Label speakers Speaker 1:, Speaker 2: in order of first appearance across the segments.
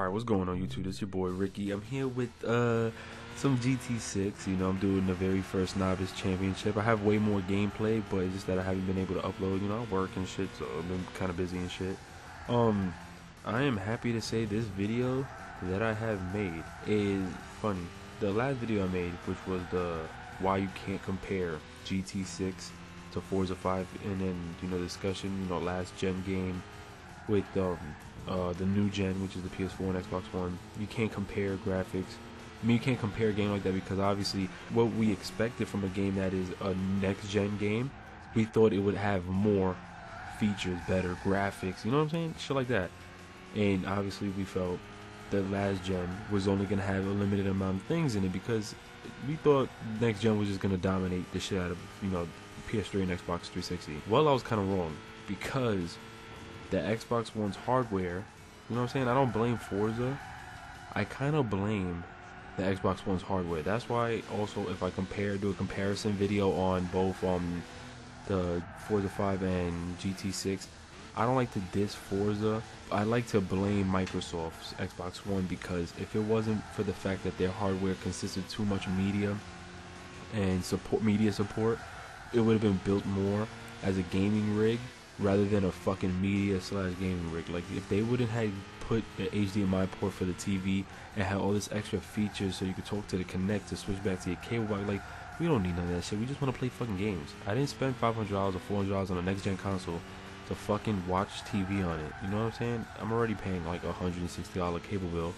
Speaker 1: Alright, what's going on YouTube? It's your boy Ricky. I'm here with some GT6. You know, I'm doing the very first novice championship. I have way more gameplay, but it's just that I haven't been able to upload. You know, I work and shit, so I've been kind of busy and shit. I am happy to say this video that I have made is funny. The last video I made, which was the why you can't compare GT6 to Forza 5, and then, you know, discussion, you know, last gen game with the new gen, which is the PS4 and Xbox One. You can't compare graphics. I mean, you can't compare a game like that because obviously what we expected from a game that is a next gen game, we thought it would have more features, better graphics, you know what I'm saying? Shit like that. And obviously we felt the last gen was only going to have a limited amount of things in it because we thought next gen was just going to dominate the shit out of, you know, PS3 and Xbox 360. Well, I was kind of wrong because the Xbox One's hardware, you know what I'm saying? I don't blame Forza. I kind of blame the Xbox One's hardware. That's why also if I do a comparison video on both the Forza 5 and GT6, I don't like to diss Forza. I like to blame Microsoft's Xbox One because if it wasn't for the fact that their hardware consisted too much media and media support, it would have been built more as a gaming rig rather than a fucking media/gaming rig. Like, if they wouldn't have put the HDMI port for the TV and had all this extra features so you could talk to the Kinect to switch back to your cable box, like, we don't need none of that shit. We just want to play fucking games. I didn't spend $500 or $400 on a next gen console to fucking watch TV on it. You know what I'm saying? I'm already paying like a $160 cable bill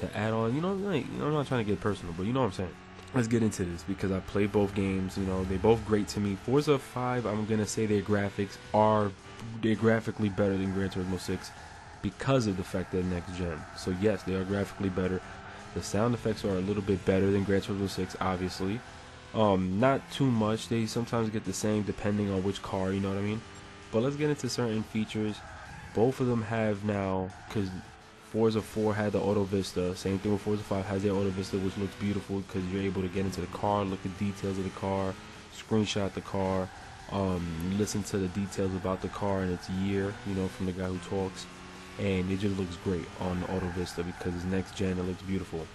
Speaker 1: to add on. You know, like, you know, I'm not trying to get personal, but you know what I'm saying. Let's get into this because I played both games. You know, they're both great to me. Forza 5, I'm gonna say they're graphically better than Gran Turismo 6 because of the fact they're next gen. So yes, they are graphically better. The sound effects are a little bit better than Gran Turismo 6, obviously. Not too much. They sometimes get the same depending on which car, you know what I mean? But let's get into certain features. Both of them have now, because Forza 4 had the Auto Vista, same thing with Forza 5 has their Auto Vista, which looks beautiful because you're able to get into the car, look at details of the car, screenshot the car, listen to the details about the car and its year, you know, from the guy who talks, and it just looks great on the Auto Vista because it's next gen. It looks beautiful.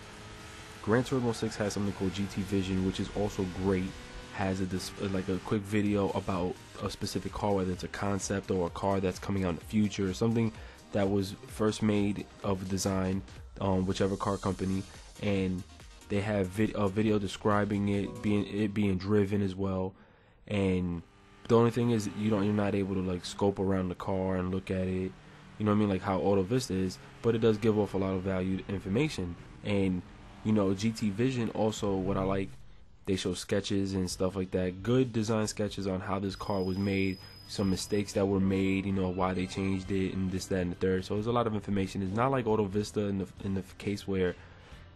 Speaker 1: Gran Turismo 6 has something called GT Vision, which is also great. Has like a quick video about a specific car, whether it's a concept or a car that's coming out in the future or something that was first made of design, whichever car company, and they have a video describing it being driven as well. And the only thing is you're not able to like scope around the car and look at it, you know what I mean, like how Auto Vista is, but it does give off a lot of valued information. And you know, GT Vision also, what I like, they show sketches and stuff like that, good design sketches on how this car was made, some mistakes that were made, you know, why they changed it, and this, that, and the third. So there's a lot of information. It's not like Auto Vista in the case where,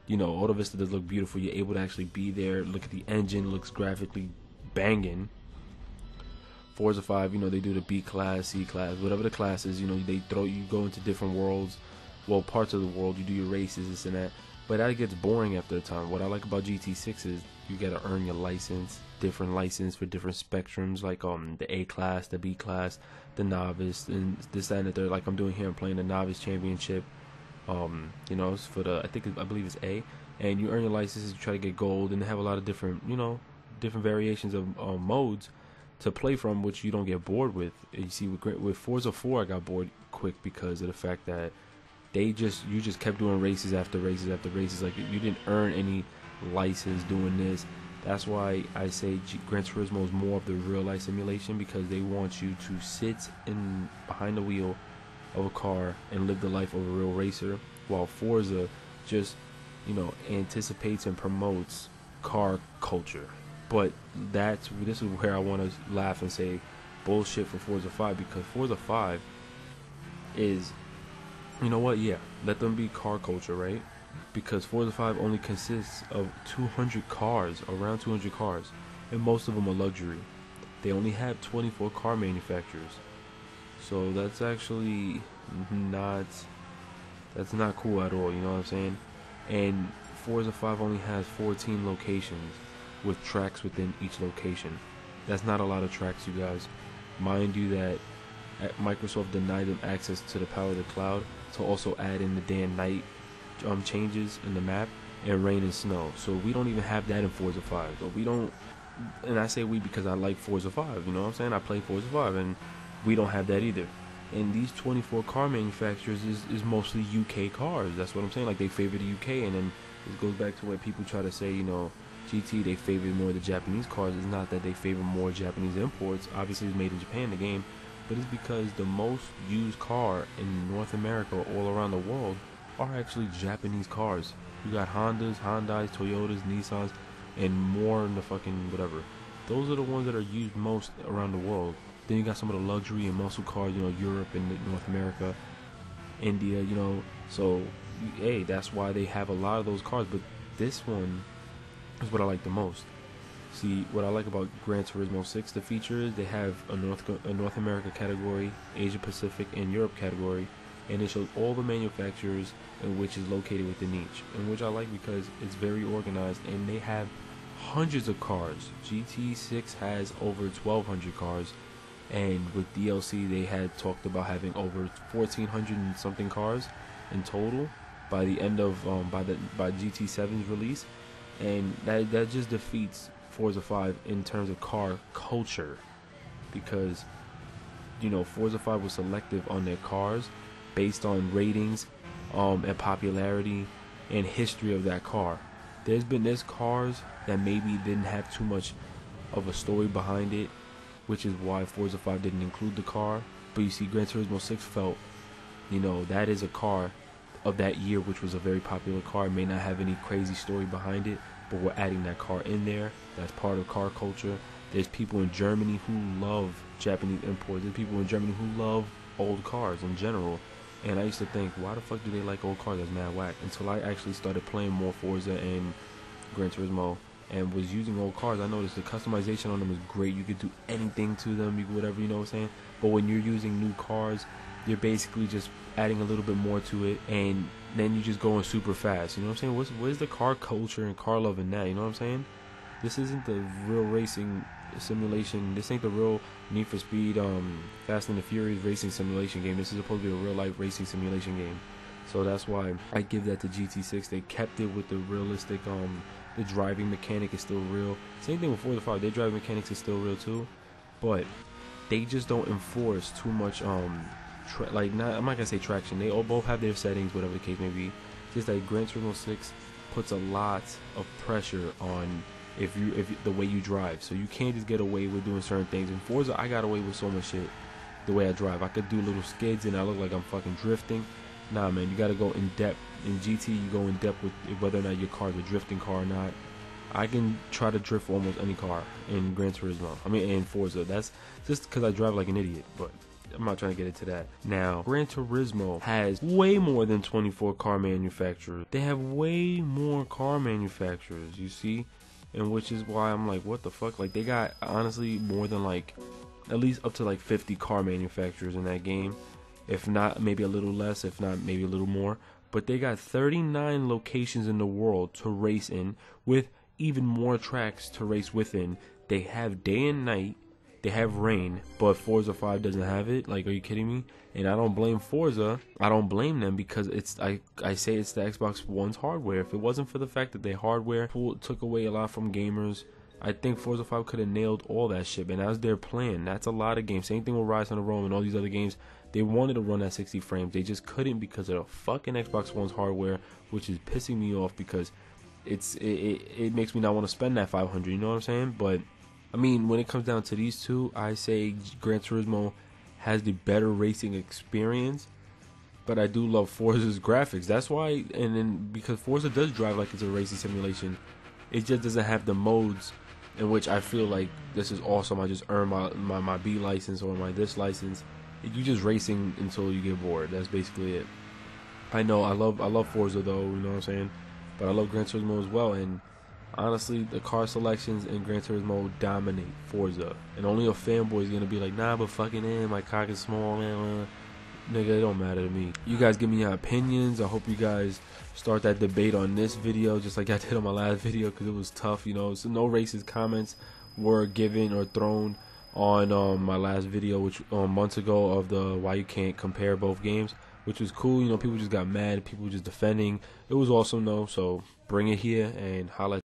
Speaker 1: you know, Auto Vista does look beautiful. You're able to actually be there, look at the engine, looks graphically banging. Forza 5, you know, they do the B class, C class, whatever the class is, you know, you go into different worlds, well, parts of the world, you do your races, this and that. But that gets boring after a time. What I like about GT6 is you gotta earn your license, different license for different spectrums, like the A class, the B class, the novice, and this, that, and the third. Like I'm doing here, I'm playing the novice championship. You know, it's for I believe it's A, and you earn your licenses, you try to get gold, and they have a lot of different, you know, different variations of modes to play from, which you don't get bored with. And you see, with Forza 4, I got bored quick because of the fact that you just kept doing races after races after races. Like, you didn't earn any license doing this. That's why I say Gran Turismo is more of the real life simulation, because they want you to sit behind the wheel of a car and live the life of a real racer, while Forza just, you know, anticipates and promotes car culture. But this is where I want to laugh and say bullshit for Forza 5, because Forza 5 is, you know what, yeah, let them be car culture, right? Because Forza 5 only consists of 200 cars, around 200 cars, and most of them are luxury. They only have 24 car manufacturers, so that's actually not cool at all, you know what I'm saying? And Forza 5 only has 14 locations with tracks within each location. That's not a lot of tracks, you guys. Mind you that Microsoft denied them access to the power of the cloud to also add in the day and night changes in the map, and rain and snow. So we don't even have that in Forza 5. But we don't, and I say we because I like Forza 5. You know what I'm saying? I play Forza 5, and we don't have that either. And these 24 car manufacturers is mostly UK cars. That's what I'm saying. Like, they favor the UK, and then it goes back to what people try to say, you know, GT, they favor more the Japanese cars. It's not that they favor more Japanese imports. Obviously, it's made in Japan, the game, but it's because the most used car in North America, all around the world, are actually Japanese cars. You got Hondas, Hyundais, Toyotas, Nissans, and more in the fucking whatever. Those are the ones that are used most around the world. Then you got some of the luxury and muscle cars, you know, Europe and North America, India, you know. So, hey, that's why they have a lot of those cars. But this one is what I like the most. See, what I like about Gran Turismo 6, the feature is they have a North America category, Asia Pacific, and Europe category, and it shows all the manufacturers in which is located within each, and which I like because it's very organized, and they have hundreds of cars. GT6 has over 1,200 cars, and with DLC they had talked about having over 1,400 and something cars in total by the end of by GT7's release, and that just defeats Forza 5 in terms of car culture, because, you know, Forza 5 was selective on their cars based on ratings and popularity and history of that car. There's cars that maybe didn't have too much of a story behind it, which is why Forza 5 didn't include the car. But you see, Gran Turismo 6 felt, you know, that is a car of that year, which was a very popular car. It may not have any crazy story behind it, but we're adding that car in there. That's part of car culture. There's people in Germany who love Japanese imports. There's people in Germany who love old cars in general. And I used to think, why the fuck do they like old cars? That's mad whack. Until I actually started playing more Forza and Gran Turismo and was using old cars, I noticed the customization on them is great. You could do anything to them, you could whatever, you know what I'm saying? But when you're using new cars, you're basically just adding a little bit more to it, and then you just going super fast. You know what I'm saying? Where's the car culture and car love in that? You know what I'm saying? This isn't the real racing simulation. This ain't the real Need for Speed, Fast and the Furious racing simulation game. This is supposed to be a real life racing simulation game. So that's why I give that to GT6. They kept it with the realistic, the driving mechanic is still real. Same thing with Forza 5. Their driving mechanics is still real too, but they just don't enforce too much, I'm not gonna say traction. They all both have their settings, whatever the case may be. Just that Gran Turismo 6 puts a lot of pressure on if the way you drive. So you can't just get away with doing certain things. In Forza, I got away with so much shit. The way I drive, I could do little skids and I look like I'm fucking drifting. Nah, man, you gotta go in depth. In GT, you go in depth with whether or not your car's a drifting car or not. I can try to drift almost any car in Gran Turismo. I mean, in Forza. That's just because I drive like an idiot, but I'm not trying to get into that. Now, Gran Turismo has way more than 24 car manufacturers. They have way more car manufacturers, you see? And which is why I'm like, what the fuck? Like, they got, honestly, more than, like, at least up to, like, 50 car manufacturers in that game. If not, maybe a little less. If not, maybe a little more. But they got 39 locations in the world to race in, with even more tracks to race within. They have day and night. They have rain, but Forza 5 doesn't have it. Like, are you kidding me? And I don't blame Forza. I don't blame them, because it's I say it's the Xbox One's hardware. If it wasn't for the fact that their hardware took away a lot from gamers, I think Forza 5 could have nailed all that shit. And that's their plan. That's a lot of games. Same thing with Rise on the Rome and all these other games. They wanted to run at 60 frames. They just couldn't because of the fucking Xbox One's hardware, which is pissing me off because it makes me not want to spend that $500. You know what I'm saying? But I mean, when it comes down to these two, I say Gran Turismo has the better racing experience, but I do love Forza's graphics. That's why, and then because Forza does drive like it's a racing simulation, it just doesn't have the modes in which I feel like this is awesome. I just earn my B license or my this license. You just racing until you get bored. That's basically it. I know I love Forza though, you know what I'm saying, but I love Gran Turismo as well. And honestly, the car selections in Gran Turismo dominate Forza. And only a fanboy is going to be like, nah, but fucking my cock is small, man. Nigga, it don't matter to me. You guys give me your opinions. I hope you guys start that debate on this video, just like I did on my last video, because it was tough, you know. So no racist comments were given or thrown on my last video, which months ago, of the why you can't compare both games, which was cool. You know, people just got mad, people just defending. It was awesome though. So bring it here and holla.